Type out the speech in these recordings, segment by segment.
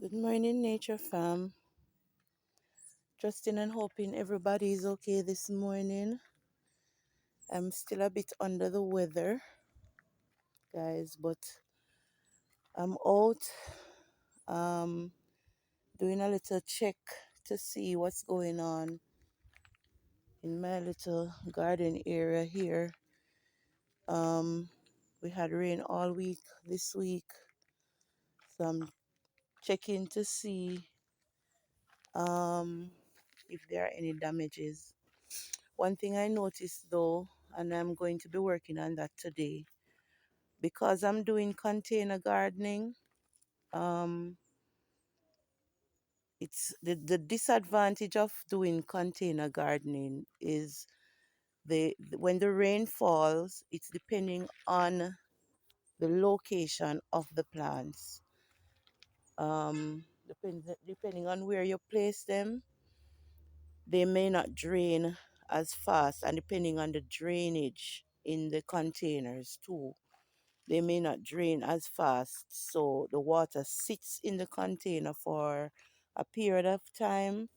Good morning, Nature Fam. Trusting and hoping everybody is okay this morning. I'm still a bit under the weather, guys, but I'm out um, doing a little check to see what's going on in my little garden area here. Um, we had rain all week this week, so I'm checking to see um, if there are any damages. One thing I noticed though, and I'm going to be working on that today, because I'm doing container gardening. Um, it's the disadvantage of doing container gardening is when the rain falls, it's depending on the location of the plants. Depending on where you place them, they may not drain as fast, and depending on the drainage in the containers too, they may not drain as fast. So the water sits in the container for a period of time,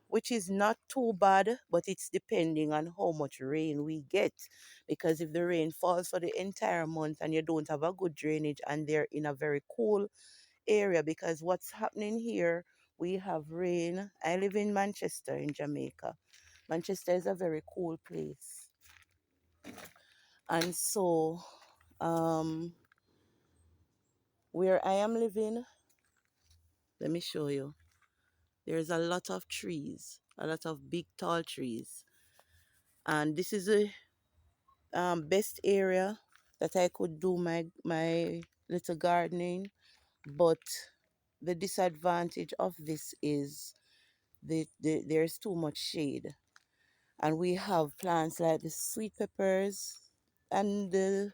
which is not too bad, but it's depending on how much rain we get. Because if the rain falls for the entire month and you don't have a good drainage and they're in a very cool area, because what's happening here, we have rain. I live in Manchester in Jamaica. Manchester is a very cool place. And so um where I am living, let me show you. There's a lot of trees, a lot of big tall trees. And this is the best area that I could do my little gardening. But the disadvantage of this is there's too much shade. And we have plants like the sweet peppers and the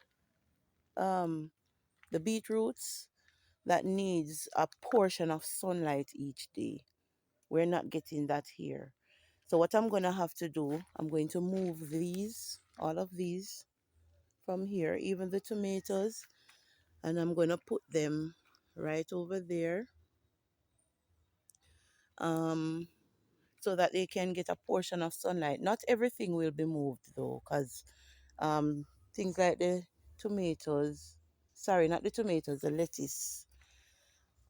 beetroots that needs a portion of sunlight each day. We're not getting that here. So what I'm going to have to do, I'm going to move these, all of these from here, even the tomatoes, and I'm going to put them right over there, um, so that they can get a portion of sunlight. Not everything will be moved though, because things like the tomatoes, sorry, not the tomatoes, the lettuce,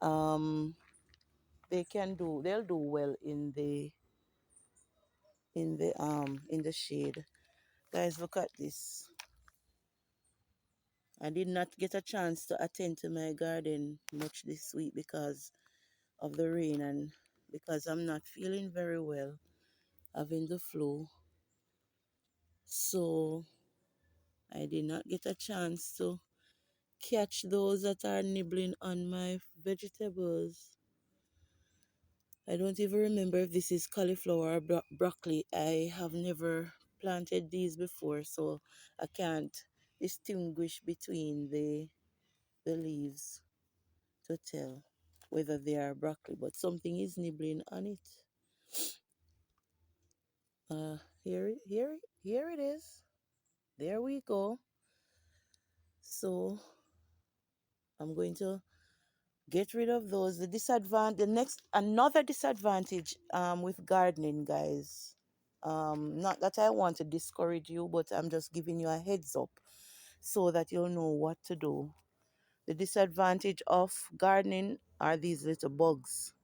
um, they'll do well in the shade. Guys, look at this. I did not get a chance to attend to my garden much this week because of the rain and because I'm not feeling very well, having the flu. So I did not get a chance to catch those that are nibbling on my vegetables. I don't even remember if this is cauliflower or broccoli. I have never planted these before, so I can't distinguish between the leaves to tell whether they are broccoli, but something is nibbling on it. Here it is. There we go. So I'm going to get rid of those. Another disadvantage with gardening, guys. Not that I want to discourage you, but I'm just giving you a heads up so that you'll know what to do. The disadvantage of gardening are these little bugs.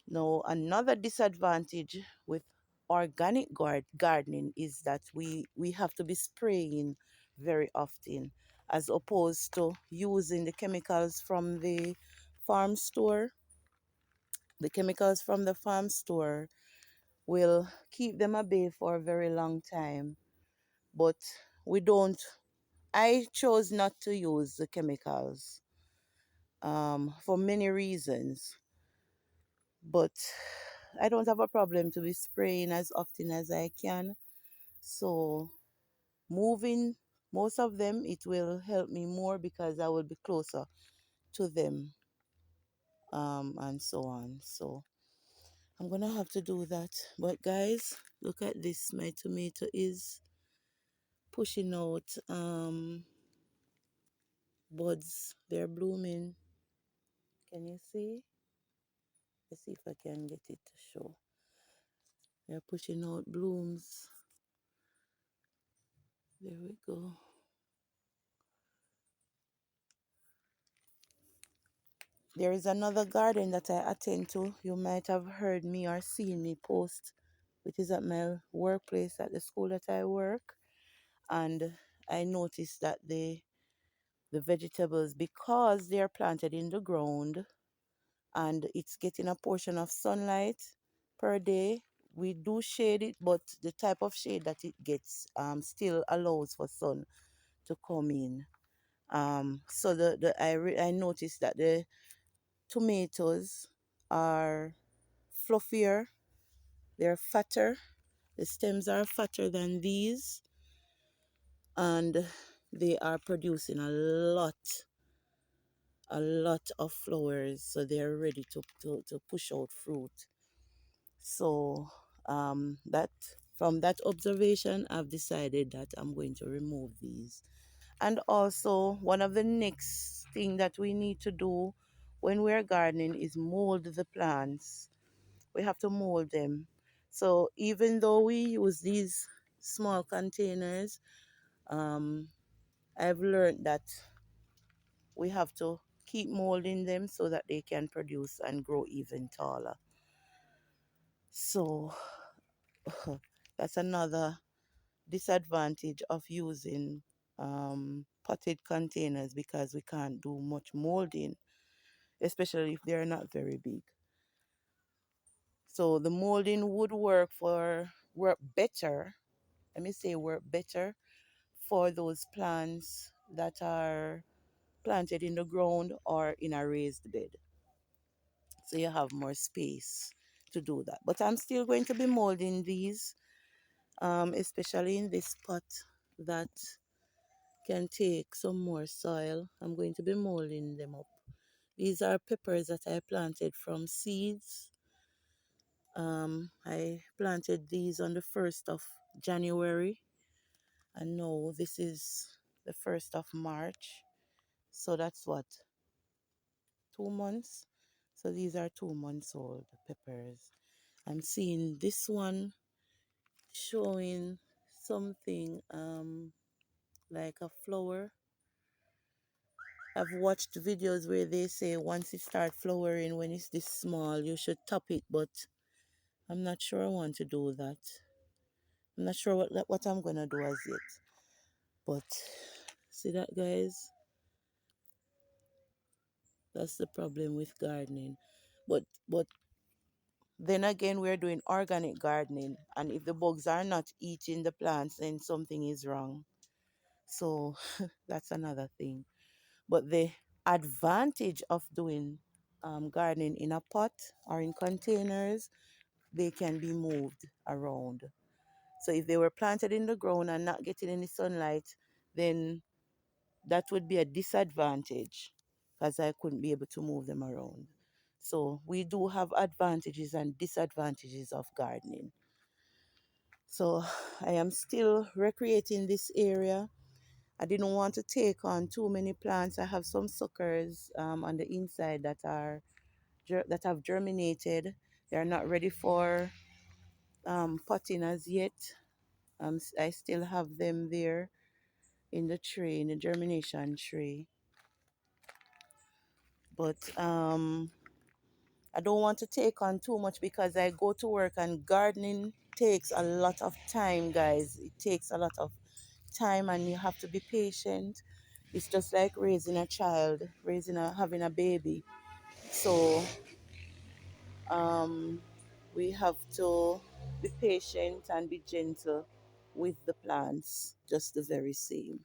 Now, another disadvantage with organic gardening is that we have to be spraying very often, as opposed to using the chemicals from the farm store. The chemicals from the farm store will keep them at bay for a very long time, but we don't. I chose not to use the chemicals for many reasons, but I don't have a problem to be spraying as often as I can. So moving most of them, it will help me more because I will be closer to them, and so on. So I'm gonna have to do that. But guys, look at this. My tomato is pushing out buds. They're blooming. Can you see? Let's see if I can get it to show. They're pushing out blooms. There we go. There is another garden that I attend to. You might have heard me or seen me post, which is at my workplace at the school that I work. And I noticed that the vegetables, because they are planted in the ground and it's getting a portion of sunlight per day, we do shade it, but the type of shade that it gets still allows for sun to come in. So I noticed that the tomatoes are fluffier, they're fatter, the stems are fatter than these, and they are producing a lot of flowers, so they're ready to push out fruit. So that from that observation, I've decided that I'm going to remove these. And also, one of the next thing that we need to do when we're gardening is mold the plants. We have to mold them. So even though we use these small containers, um, I've learned that we have to keep molding them so that they can produce and grow even taller. So that's another disadvantage of using potted containers, because we can't do much molding, especially if they're not very big. So the molding would work better. Let me say work better for those plants that are planted in the ground or in a raised bed. So you have more space to do that. But I'm still going to be molding these, especially in this pot that can take some more soil. I'm going to be molding them up. These are peppers that I planted from seeds. I planted these on the 1st of January, and now this is the 1st of March. So that's what, 2 months? So these are 2 months old peppers. I'm seeing this one showing something like a flower. I've watched videos where they say once it starts flowering, when it's this small, you should top it, but I'm not sure I want to do that. I'm not sure what I'm gonna do as yet. But see that, guys? That's the problem with gardening. But then again, we're doing organic gardening, and if the bugs are not eating the plants, then something is wrong. So that's another thing. But the advantage of doing gardening in a pot or in containers, they can be moved around. So if they were planted in the ground and not getting any sunlight, then that would be a disadvantage, because I couldn't be able to move them around. So we do have advantages and disadvantages of gardening. So I am still recreating this area. I didn't want to take on too many plants. I have some suckers on the inside that have germinated. They are not ready for potting as yet. I still have them there in the tray, in the germination tray. But I don't want to take on too much, because I go to work, and gardening takes a lot of time, guys. It takes a lot of time, and you have to be patient. It's just like raising a child, having a baby. So um, we have to be patient and be gentle with the plants, just the very same.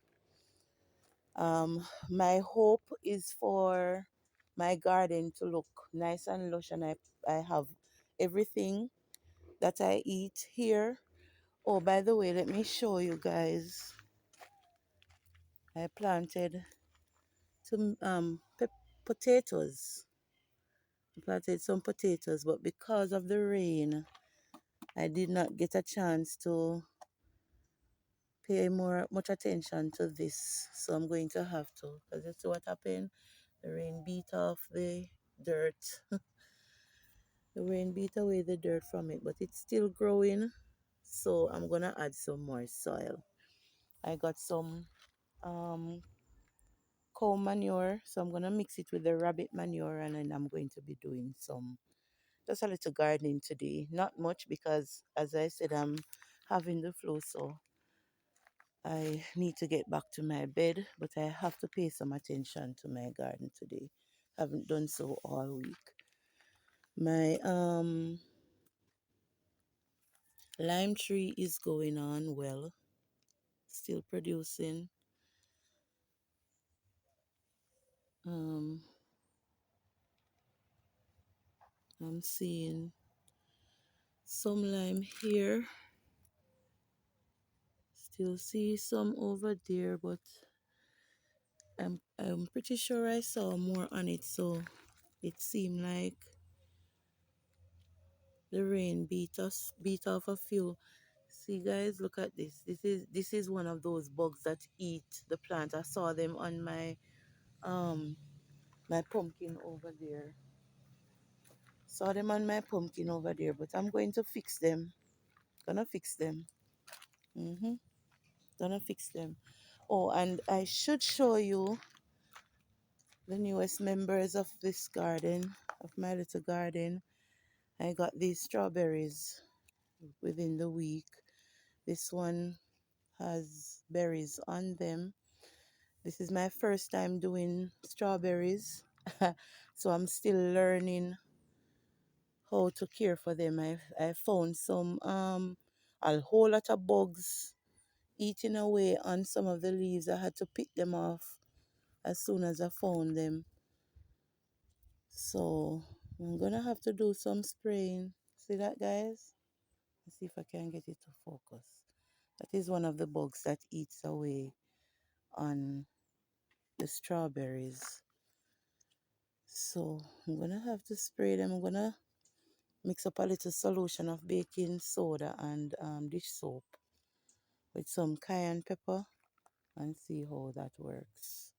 My hope is for my garden to look nice and lush, and I have everything that I eat here. Oh, by the way, let me show you guys. I planted some potatoes. I planted some potatoes, but because of the rain, I did not get a chance to pay much attention to this. So I'm going to have to, because that's what happened. The rain beat off the dirt. The rain beat away the dirt from it, but it's still growing. So I'm gonna add some more soil. I got some um, cow manure, so I'm gonna mix it with the rabbit manure, and then I'm going to be doing some just a little gardening today. Not much because, as I said, I'm having the flu, so I need to get back to my bed, but I have to pay some attention to my garden today. Haven't done so all week. My lime tree is going on well, still producing. Um, I'm seeing some lime here. Still see some over there, but I'm pretty sure I saw more on it, so it seemed like the rain beat off a few. See guys, look at this. This is one of those bugs that eat the plant. I saw them on um my pumpkin over there. Saw them on my pumpkin over there, but I'm going to fix them. Gonna fix them. Gonna fix them. Oh, and I should show you the newest members of this garden, of my little garden. I got these strawberries within the week. This one has berries on them. This is my first time doing strawberries, so I'm still learning how to care for them. I found some a whole lot of bugs eating away on some of the leaves. I had to pick them off as soon as I found them. So I'm gonna have to do some spraying. See that, guys? Let's see if I can get it to focus. That is one of the bugs that eats away on the strawberries. So I'm gonna have to spray them. I'm gonna mix up a little solution of baking soda and dish soap with some cayenne pepper and see how that works.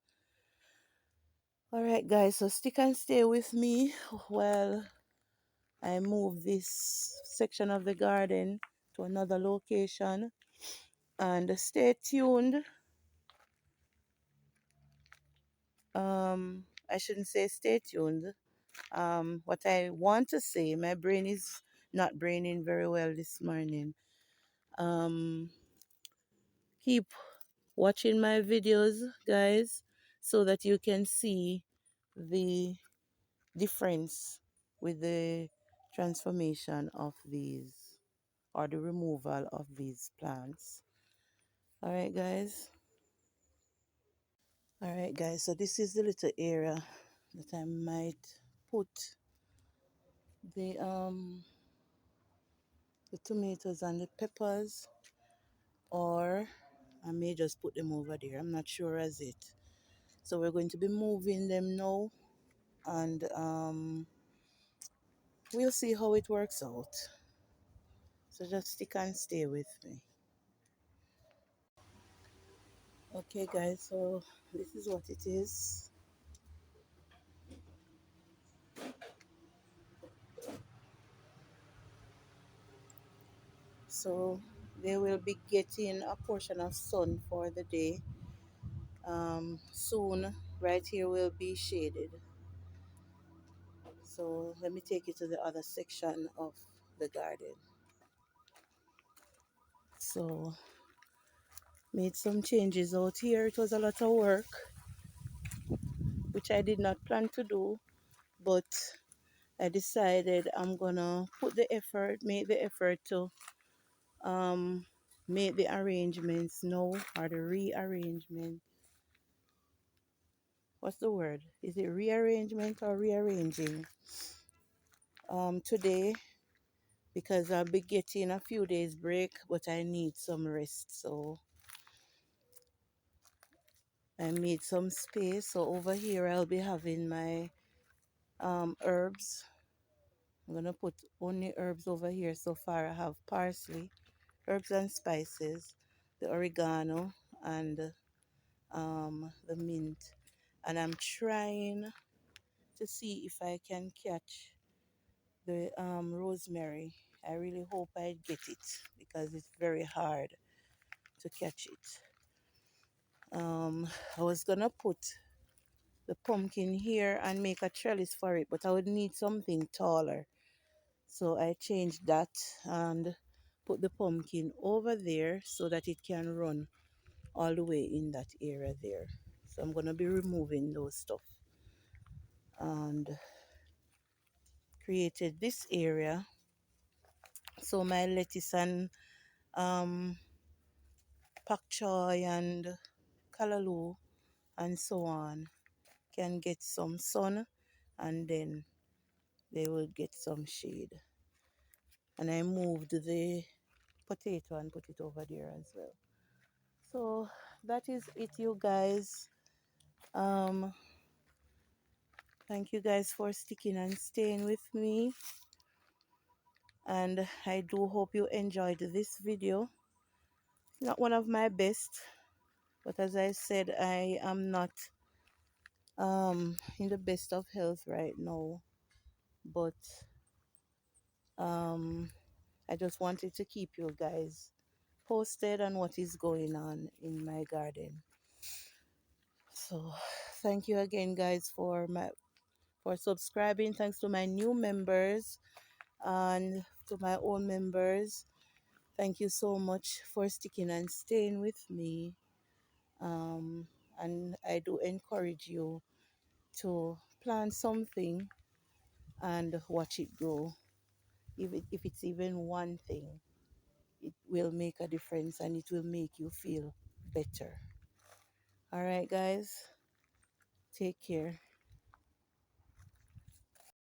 All right, guys, so stick and stay with me while I move this section of the garden to another location, and stay tuned. I shouldn't say stay tuned. What I want to say, my brain is not braining very well this morning. Um, keep watching my videos, guys, so that you can see the difference with the transformation of these, or the removal of these plants. All right, guys. All right, guys. So this is the little area that I might put the tomatoes and the peppers, or I may just put them over there. I'm not sure as it. So we're going to be moving them now, and we'll see how it works out. So just stick and stay with me. Okay, guys. So this is what it is. So they will be getting a portion of sun for the day. Soon, right here will be shaded. So let me take you to the other section of the garden. So made some changes out here. It was a lot of work, which I did not plan to do, but I decided I'm gonna put the effort, make the effort to um make the arrangements now, or the rearrangement. What's the word? Is it rearrangement or rearranging? Today, because I'll be getting a few days break, but I need some rest, so I made some space. So over here I'll be having my herbs. I'm gonna put only herbs over here. So far I have parsley, herbs and spices, the oregano, and the mint. And I'm trying to see if I can catch the rosemary. I really hope I get it because it's very hard to catch it. I was gonna put the pumpkin here and make a trellis for it, but I would need something taller. So I changed that and put the pumpkin over there so that it can run all the way in that area there. So I'm gonna be removing those stuff and created this area so my lettuce and um, pak choy and callaloo and so on can get some sun, and then they will get some shade. And I moved the potato and put it over there as well. So that is it, you guys. um Thank you guys for sticking and staying with me, and I do hope you enjoyed this video. Not one of my best, but as I said, I am not in the best of health right now, but I just wanted to keep you guys posted on what is going on in my garden. So thank you again, guys, for subscribing. Thanks to my new members and to my old members. Thank you so much for sticking and staying with me. And I do encourage you to plant something and watch it grow. If it's even one thing, it will make a difference and it will make you feel better. All right, guys, take care.